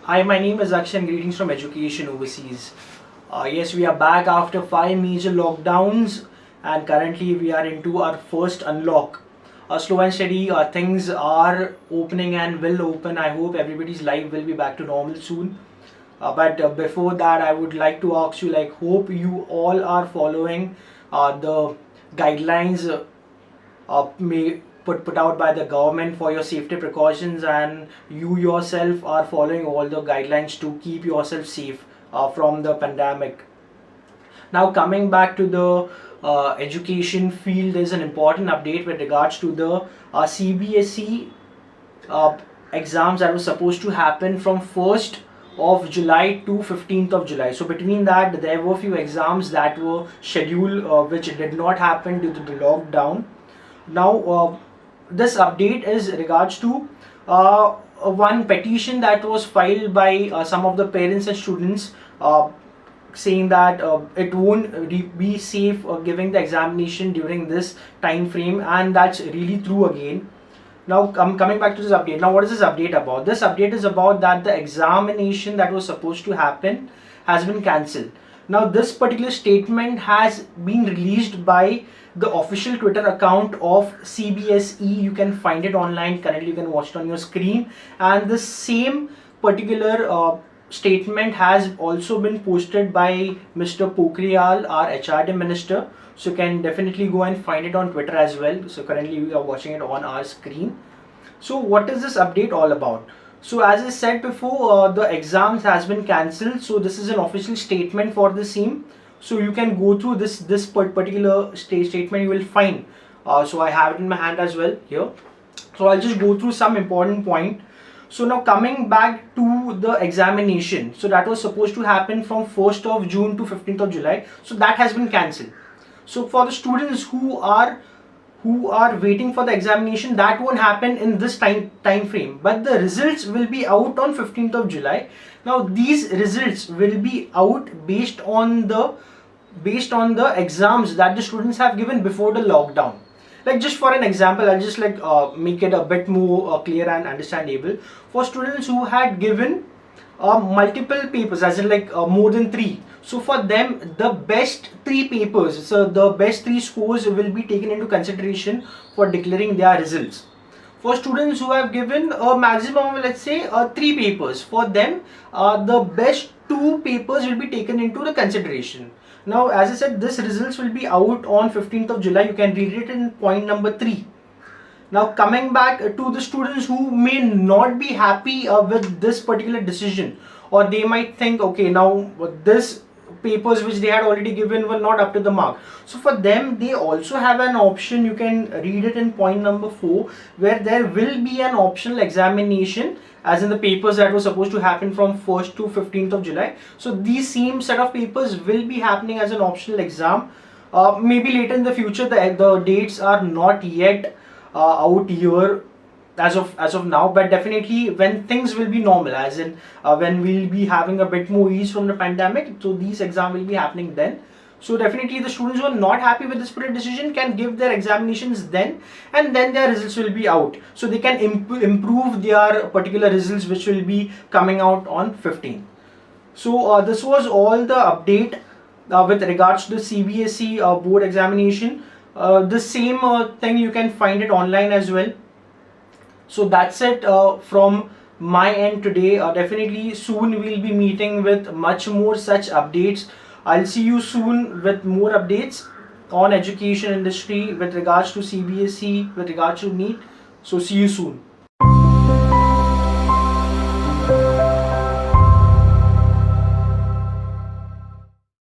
Hi, my name is Akshay and greetings from Education Overseas. Yes, we are back after 5 major lockdowns and currently we are into our first unlock. Slow and steady, things are opening and will open. I hope everybody's life will be back to normal soon. But before that, I would like to ask you, hope you all are following the guidelines may put out by the government for your safety precautions, and you yourself are following all the guidelines to keep yourself safe from the pandemic. Now coming back to the education field, there's an important update with regards to the CBSE uh, exams that was supposed to happen from 1st of July to 15th of July. So between that, there were few exams that were scheduled which did not happen due to the lockdown. Now, this update is regards to one petition that was filed by some of the parents and students saying that it won't be safe giving the examination during this time frame, and that's really true again. Now coming back to this update. Now what is this update about? This update is about that the examination that was supposed to happen has been cancelled. Now this particular statement has been released by the official Twitter account of CBSE. You can find it online. Currently you can watch it on your screen, and the same particular statement has also been posted by Mr. Pokhriyal, our HRD minister. So you can definitely go and find it on Twitter as well. So currently we are watching it on our screen. So what is this update all about? So as I said before, the exams has been cancelled. So this is an official statement for the same. So you can go through this particular statement. You will find. So I have it in my hand as well here. So I'll just go through some important point. So now coming back to the examination. So that was supposed to happen from 1st of June to 15th of July. So that has been cancelled. So for the students who are waiting for the examination, that won't happen in this time frame, but the results will be out on 15th of July. Now these results will be out based on the exams that the students have given before the lockdown. Like just for an example, I'll just make it a bit more clear and understandable. For students who had given multiple papers, as in more than three, so for them the best three papers, so the best three scores will be taken into consideration for declaring their results. For students who have given a maximum of, let's say, three papers, for them the best two papers will be taken into the consideration. Now as I said, this results will be out on 15th of July. You can read it in point number 3. Now coming back to the students who may not be happy with this particular decision, or they might think, okay, now this papers which they had already given were not up to the mark. So for them, they also have an option. You can read it in point number 4, where there will be an optional examination, as in the papers that were supposed to happen from 1st to 15th of July. So these same set of papers will be happening as an optional exam. Maybe later in the future, the dates are not yet out here as of now, but definitely when things will be normal, as in when we'll be having a bit more ease from the pandemic, so these exams will be happening then. So definitely the students who are not happy with this particular decision can give their examinations then, and then their results will be out, so they can improve their particular results, which will be coming out on 15. So this was all the update with regards to the CBSE board examination. The same thing you can find it online as well. So that's it from my end today. Definitely soon we'll be meeting with much more such updates. I'll see you soon with more updates on education industry with regards to CBSE, with regards to NEET. So see you soon.